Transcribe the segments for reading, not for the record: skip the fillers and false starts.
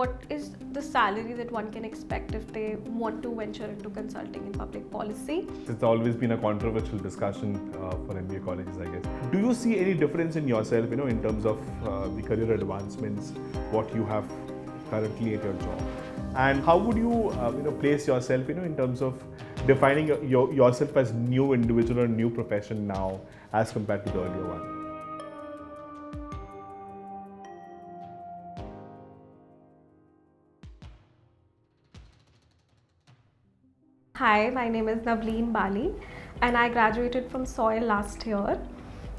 What is the salary that one can expect if they want to venture into consulting in public policy? It's always been a controversial discussion for MBA colleges, I guess. Do you see any difference in yourself, in terms of the career advancements, what you have currently at your job? And how would you, place yourself, in terms of defining yourself as new individual or new profession now as compared to the earlier one? Hi, my name is Navleen Bali and I graduated from SOIL last year.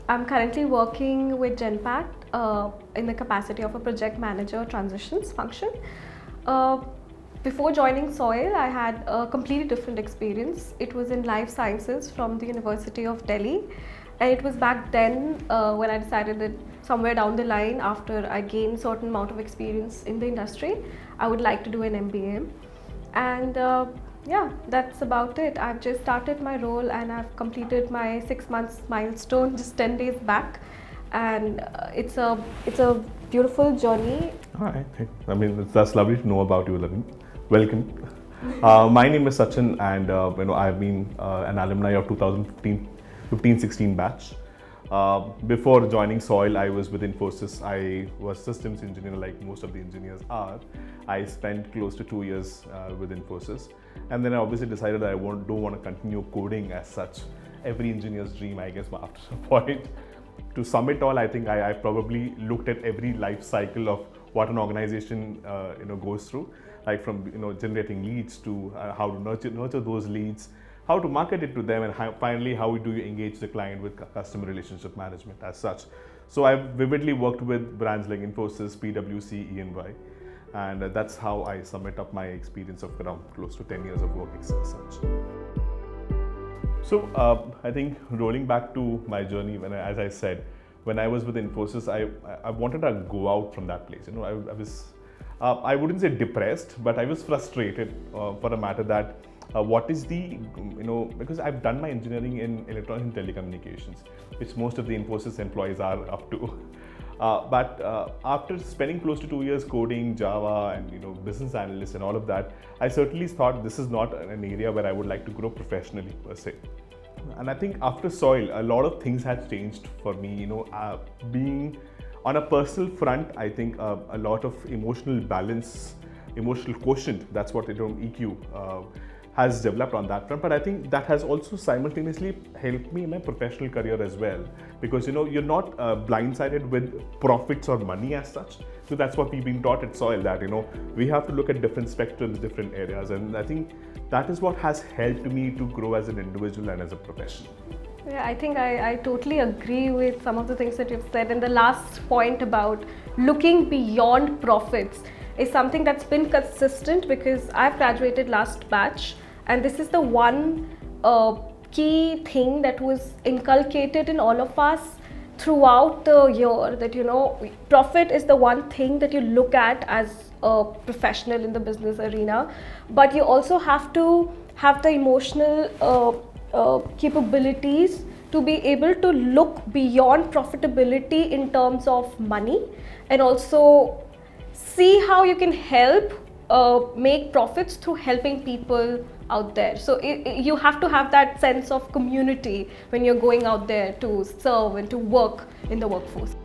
I'm currently working with Genpact in the capacity of a project manager transitions function. Before joining SOIL, I had a completely different experience. It was in life sciences from the University of Delhi, and it was back then when I decided that somewhere down the line, after I gained certain amount of experience in the industry, I would like to do an MBA. And yeah, that's about it. I've just started my role and I've completed my 6 months milestone just 10 days back, and it's a beautiful journey. All right. I mean, that's lovely to know about you, Navleen. Welcome. My name is Sachin, and I've been an alumni of 2015-16 batch. Before joining SOIL, I was with Infosys. I was systems engineer, like most of the engineers are. I spent close to 2 years with Infosys, and then I obviously decided that I don't want to continue coding as such. Every engineer's dream, I guess, after a point. To sum it all, I think I probably looked at every life cycle of what an organization goes through, like from generating leads to how to nurture those leads, how to market it to them, and finally how do you engage the client with customer relationship management as such. So I've vividly worked with brands like Infosys, PwC, E&Y, and that's how I sum it up my experience of around close to 10 years of work as such. So I think rolling back to my journey, as I said, when I was with Infosys, I wanted to go out from that place. I was, I wouldn't say depressed, but I was frustrated for a matter that what is the, because I've done my engineering in electronics and telecommunications, which most of the Infosys employees are up to. But after spending close to 2 years coding Java and business analyst and all of that, I certainly thought this is not an area where I would like to grow professionally per se. And I think after SOIL, a lot of things had changed for me. Being on a personal front, I think a lot of emotional balance, emotional quotient, that's what EQ has developed on that front. But I think that has also simultaneously helped me in my professional career as well, because you're not blindsided with profits or money as such. So that's what we've been taught at SOIL, that we have to look at different spectrums, different areas, and I think that is what has helped me to grow as an individual and as a professional. Yeah, I think I totally agree with some of the things that you've said. And the last point about looking beyond profits is something that's been consistent, because I've graduated last batch, and this is the one key thing that was inculcated in all of us throughout the year, that profit is the one thing that you look at as a professional in the business arena, but you also have to have the emotional capabilities to be able to look beyond profitability in terms of money, and also see how you can help make profits through helping people out there. So you have to have that sense of community when you're going out there to serve and to work in the workforce.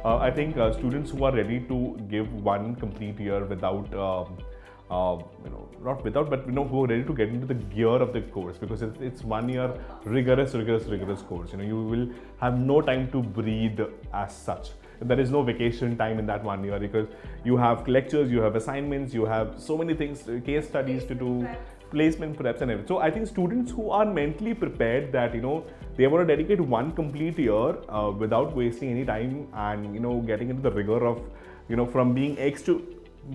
I think students who are ready to give one complete year without not without, but who are ready to get into the gear of the course, because it's 1 year rigorous course. You will have no time to breathe as such. There is no vacation time in that 1 year, because you have lectures, you have assignments, you have so many things, case studies to do, placement preps and everything. So I think students who are mentally prepared that they want to dedicate one complete year without wasting any time, and getting into the rigor of from being X to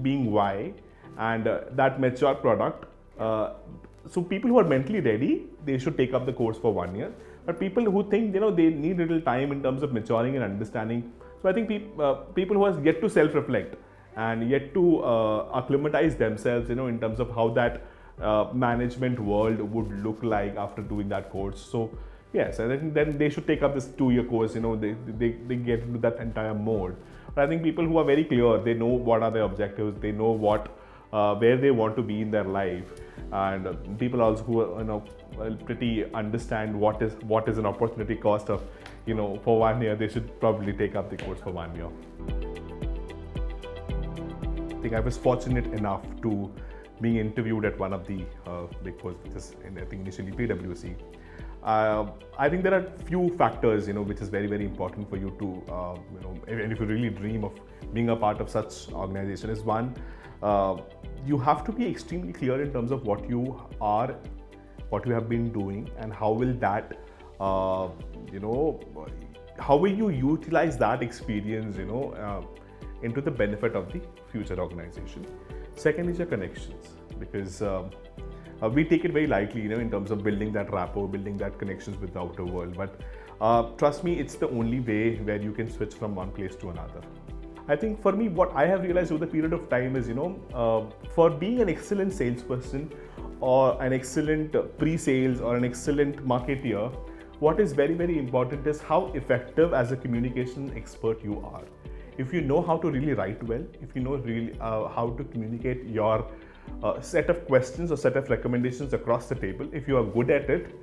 being Y, and that mature product. So people who are mentally ready, they should take up the course for 1 year. But people who think they need little time in terms of maturing and understanding. So I think people who have yet to self-reflect and yet to acclimatize themselves, in terms of how that management world would look like after doing that course. So yes, I think then they should take up this 2-year course. They get into that entire mode But I think people who are very clear, they know what are their objectives, they know what where they want to be in their life, and people also who are, pretty understand what is an opportunity cost of, for 1 year they should probably take up the course for 1 year. I think I was fortunate enough to being interviewed at one of the big fours, which is I think initially PwC. I think there are few factors, which is very, very important for you to, and if you really dream of being a part of such organization, is one, you have to be extremely clear in terms of what you are, what you have been doing, and how will that, how will you utilize that experience, into the benefit of the future organization. Second is your connections, because we take it very lightly, in terms of building that rapport, building that connections with the outer world. But trust me, it's the only way where you can switch from one place to another. I think for me, what I have realized over the period of time is, for being an excellent salesperson or an excellent pre-sales or an excellent marketeer, what is very, very important is how effective as a communication expert you are. If you know how to really write well, if you know really how to communicate your set of questions or set of recommendations across the table, if you are good at it,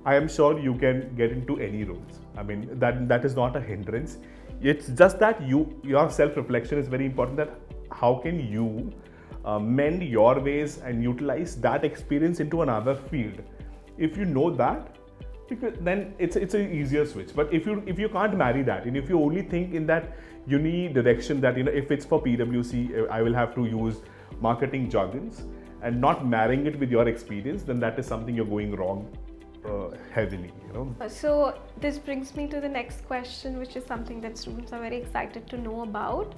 I am sure you can get into any roles. I mean, that is not a hindrance. It's just that your self-reflection is very important, that how can you mend your ways and utilize that experience into another field. If you know that, then it's an easier switch. But if you can't marry that, and if you only think in that uni direction, that if it's for PwC, I will have to use marketing jargons, and not marrying it with your experience, then that is something you're going wrong heavily. So this brings me to the next question, which is something that students are very excited to know about.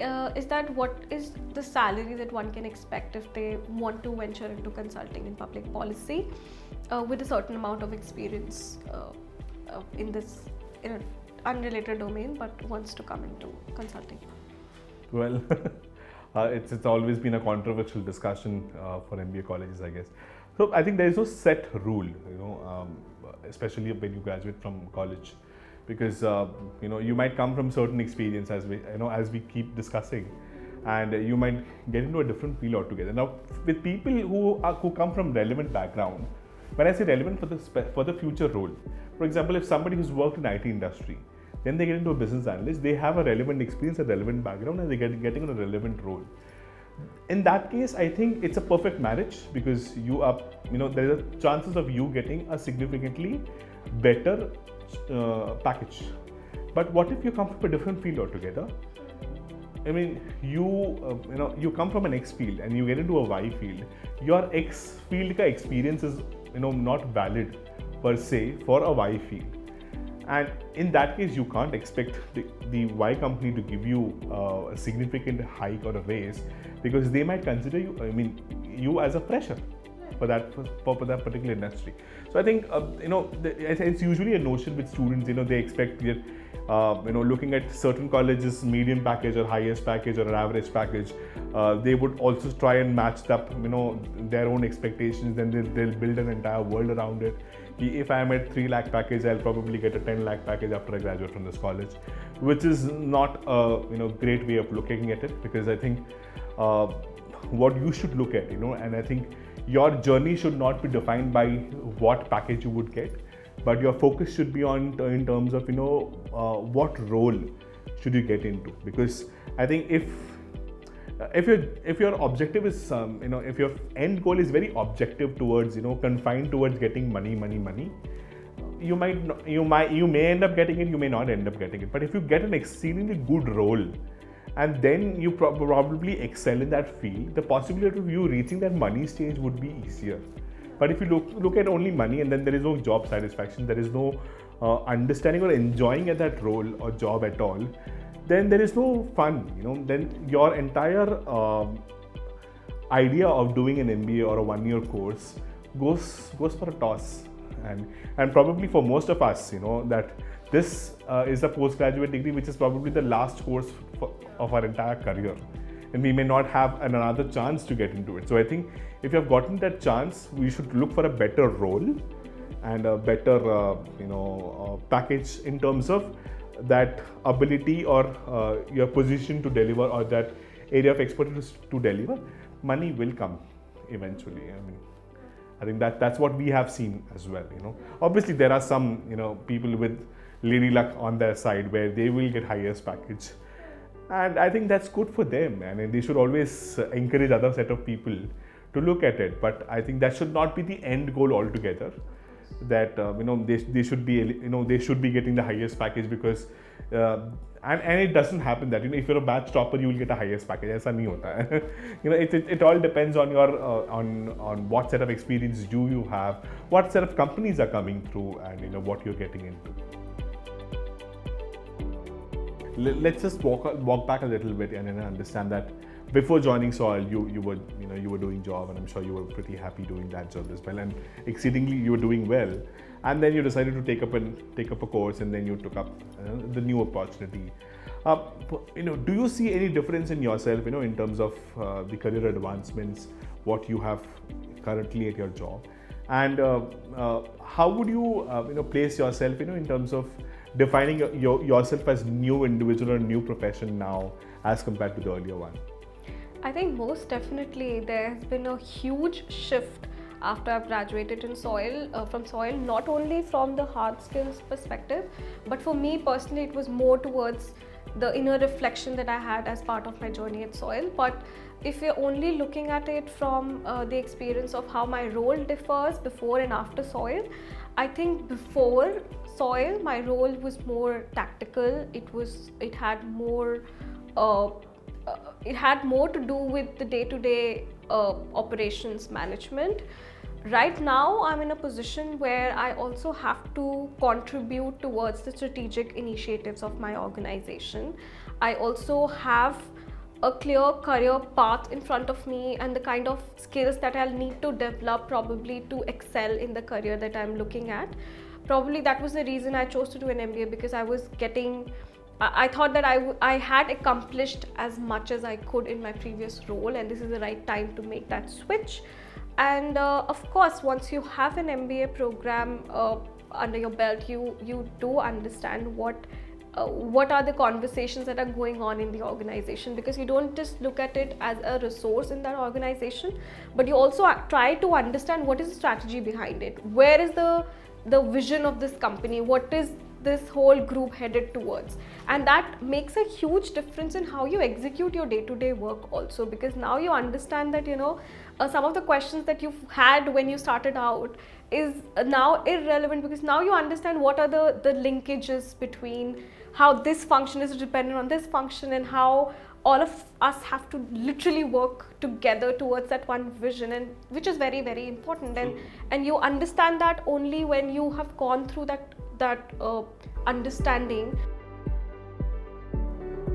Is that what is the salary that one can expect if they want to venture into consulting in public policy with a certain amount of experience in this unrelated domain, but wants to come into consulting? Well, it's always been a controversial discussion for MBA colleges, I guess. So I think there is no set rule, especially when you graduate from college, because you might come from certain experience, as we keep discussing, and you might get into a different field altogether. Now, with people who come from relevant background, when I say relevant for the future role, for example, if somebody who's worked in IT industry, then they get into a business analyst, they have a relevant experience, a relevant background, and they getting in a relevant role. In that case, I think it's a perfect marriage, because you are, there are chances of you getting a significantly better package. But what if you come from a different field altogether? I mean, you come from an X field and you get into a Y field. Your X field experience is not valid per se for a Y field. And in that case, you can't expect the Y company to give you a significant hike or a raise, because they might consider you as a fresher for that particular industry. So I think it's usually a notion with students. They expect looking at certain colleges' median package or highest package or an average package, they would also try and match up their own expectations. Then they'll build an entire world around it. If I am at 3 lakh package, I'll probably get a 10 lakh package after I graduate from this college, which is not a great way of looking at it, because I think what you should look at, and I think your journey should not be defined by what package you would get, but your focus should be on in terms of what role should you get into. Because I think if your objective is if your end goal is very objective towards confined towards getting money, you may end up getting it, you may not end up getting it. But if you get an exceedingly good role, and then you probably excel in that field, the possibility of you reaching that money stage would be easier. But if you look at only money, and then there is no job satisfaction, there is no understanding or enjoying at that role or job at all, then there is no fun. Then your entire idea of doing an MBA or a 1-year course goes for a toss. And probably for most of us, that this is a postgraduate degree, which is probably the last course of our entire career, and we may not have another chance to get into it. So I think if you have gotten that chance, we should look for a better role and a better package in terms of that ability or your position to deliver, or that area of expertise to deliver, money will come eventually. I mean, I think that's what we have seen as well. Obviously there are some people with lady luck on their side where they will get highest package, and I think that's good for them. I mean, they should always encourage other set of people to look at it, but I think that should not be the end goal altogether. That they should be they should be getting the highest package because and it doesn't happen that if you're a batch topper you will get a highest package. ऐसा नहीं होता है. It all depends on your on what set of experience you have, what set of companies are coming through, and what you're getting into. Let's just walk back a little bit and understand that before joining Soil, you were doing job, and I'm sure you were pretty happy doing that job as well, and exceedingly you were doing well. And then you decided to take up a course, and then you took up the new opportunity. Do you see any difference in yourself, in terms of the career advancements, what you have currently at your job, and how would you place yourself, in terms of defining yourself as new individual or new profession now as compared to the earlier one? I think most definitely there has been a huge shift after I've graduated in from Soil, not only from the hard skills perspective, but for me personally it was more towards the inner reflection that I had as part of my journey at Soil. But if you're only looking at it from the experience of how my role differs before and after Soil, I think before Soil my role was more tactical. It had more to do with the day-to-day operations management. Right now I'm in a position where I also have to contribute towards the strategic initiatives of my organization. I also have a clear career path in front of me and the kind of skills that I'll need to develop probably to excel in the career that I'm looking at. Probably that was the reason I chose to do an MBA, because I thought that I had accomplished as much as I could in my previous role, and this is the right time to make that switch. And of course, once you have an MBA program under your belt, you do understand what are the conversations that are going on in the organization, because you don't just look at it as a resource in that organization, but you also try to understand what is the strategy behind it, where is the vision of this company, what is this whole group headed towards. And that makes a huge difference in how you execute your day-to-day work also, because now you understand that some of the questions that you've had when you started out is now irrelevant, because now you understand what are the linkages between how this function is dependent on this function, and how all of us have to literally work together towards that one vision, and which is very, very important. And you understand that only when you have gone through that understanding.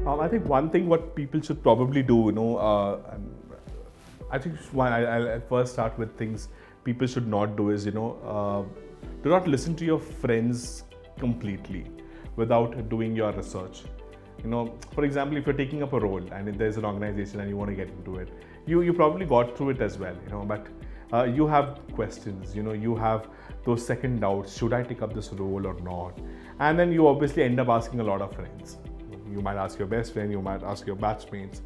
I think one thing what people should probably do, I think I'll first start with things people should not do is, do not listen to your friends completely without doing your research. For example, if you're taking up a role and there's an organization and you want to get into it, you probably got through it as well, but you have questions, you have those second doubts, should I take up this role or not? And then you obviously end up asking a lot of friends. You might ask your best friend, you might ask your batchmates,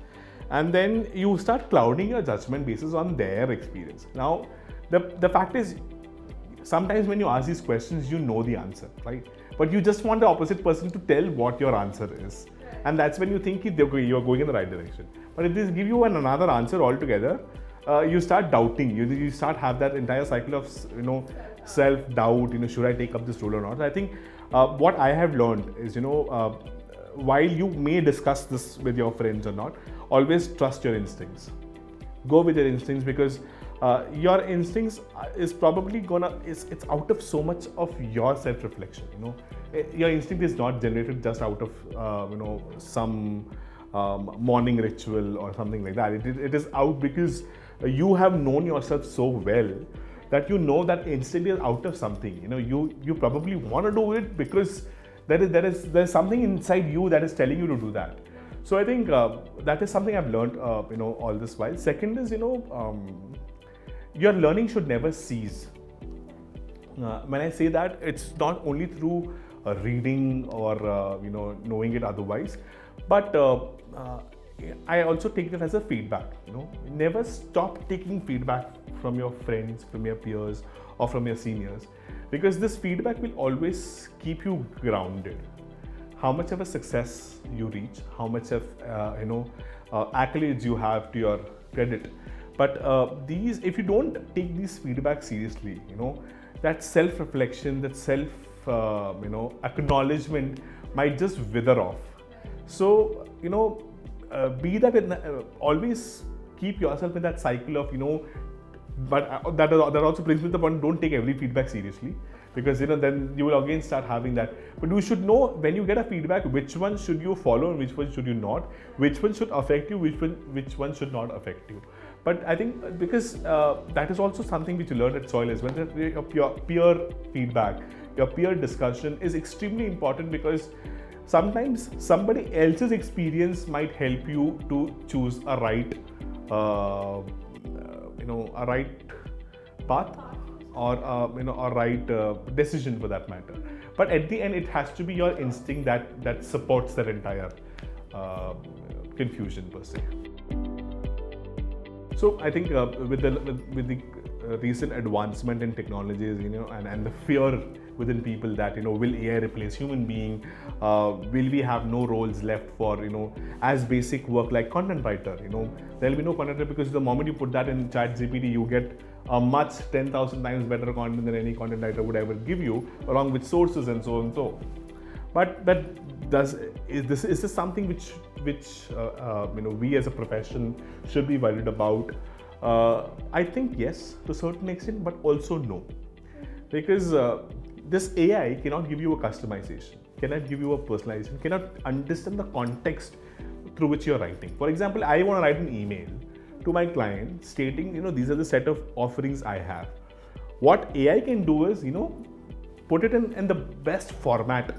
and then you start clouding your judgment basis on their experience. Now, the fact is, sometimes when you ask these questions, you know the answer, right? But you just want the opposite person to tell what your answer is. And that's when you think you're going in the right direction. But if they give you another answer altogether, you start doubting. You start have that entire cycle of self-doubt. Should I take up this role or not? I think what I have learned is while you may discuss this with your friends or not, always trust your instincts. Go with your instincts, because your instincts is probably it's out of so much of your self-reflection. Your instinct is not generated just out of some morning ritual or something like that. It is out because you have known yourself so well that that instinct is out of something. You probably want to do it because there's something inside you that is telling you to do that. So I think that is something I've learned all this while. Second is your learning should never cease. When I say that, it's not only through reading or knowing it otherwise. But I also take that as a feedback. Never stop taking feedback from your friends, from your peers, or from your seniors, because this feedback will always keep you grounded. How much of a success you reach, how much of accolades you have to your credit, but if you don't take these feedback seriously, that self-reflection, that self acknowledgement might just wither off. So be that always keep yourself in that cycle of but that also brings me to the point, don't take every feedback seriously, because then you will again start having that. But you should know when you get a feedback, which one should you follow and which one should you not, which one should affect you, which one should not affect you. But I think because that is also something which you learn at Soil as well, that your peer feedback, your peer discussion is extremely important, because sometimes somebody else's experience might help you to choose a right a right path, or a right decision for that matter. But at the end, it has to be your instinct that supports that entire confusion per se. So I think with the recent advancement in technologies, and the fear within people that will AI replace human being? Will we have no roles left for as basic work like content writer? There will be no content writer, because the moment you put that in ChatGPT, you get a much 10,000 times better content than any content writer would ever give you, along with sources and so and so. But is this something which we as a profession should be worried about? I think yes, to a certain extent, but also no, because this AI cannot give you a customization, cannot give you a personalization, cannot understand the context through which you're writing. For example, I want to write an email to my client stating, these are the set of offerings I have. What AI can do is, put it in the best format,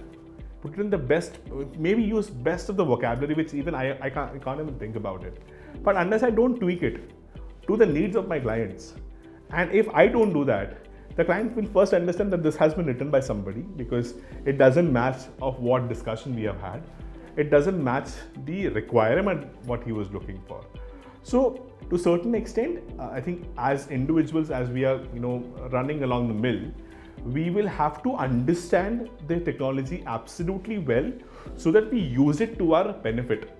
put it in the best, maybe use best of the vocabulary, which even I can't even think about it. But unless I don't tweak it to the needs of my clients, and if I don't do that, the client will first understand that this has been written by somebody, because it doesn't match of what discussion we have had. It doesn't match the requirement what he was looking for. So to a certain extent, I think as individuals, as we are running along the mill, we will have to understand the technology absolutely well, so that we use it to our benefit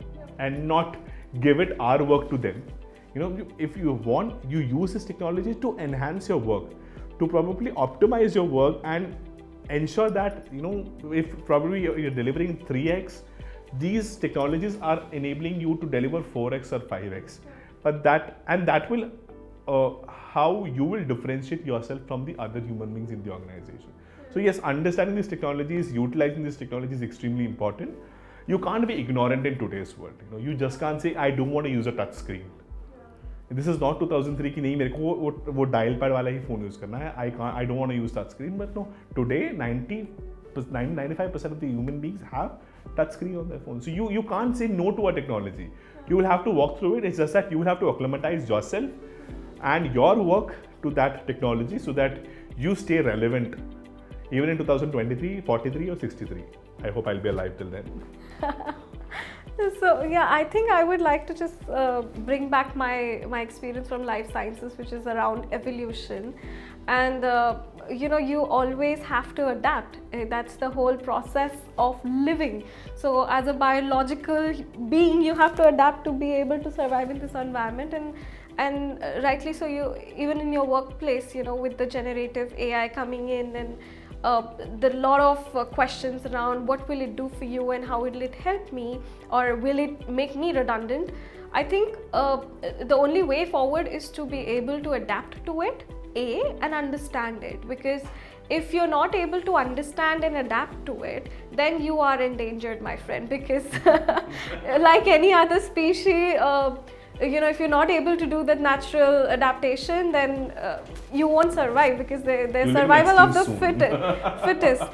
and not give it our work to them. If you want, you use this technology to enhance your work, to probably optimize your work and ensure that if probably you're delivering 3x, these technologies are enabling you to deliver 4x or 5x. But that will how you will differentiate yourself from the other human beings in the organization. So yes, understanding these technologies, utilizing these technologies is extremely important. You can't be ignorant in today's world. You just can't say I don't want to use a touch screen. This is not 2003 कि नहीं मेरे को वो dial pad वाला ही phone use करना है. I don't want to use touch screen. But no, today 95% of the human beings have touch screen on their phone. So you can't say no to a technology. You will have to walk through it. It's just that you will have to acclimatize yourself and your work to that technology, so that you stay relevant even in 2023, 43 or 63. I hope I'll be alive till then. So yeah, I think I would like to just bring back my experience from life sciences, which is around evolution. And you always have to adapt. That's the whole process of living. So as a biological being, you have to adapt to be able to survive in this environment. And rightly so, you even in your workplace, with the generative AI coming in, and the lot of questions around what will it do for you and how will it help me, or will it make me redundant. I think the only way forward is to be able to adapt to it, and understand it, because if you're not able to understand and adapt to it, then you are endangered, my friend, because like any other species, if you're not able to do that natural adaptation, then you won't survive, because the survival of the fittest.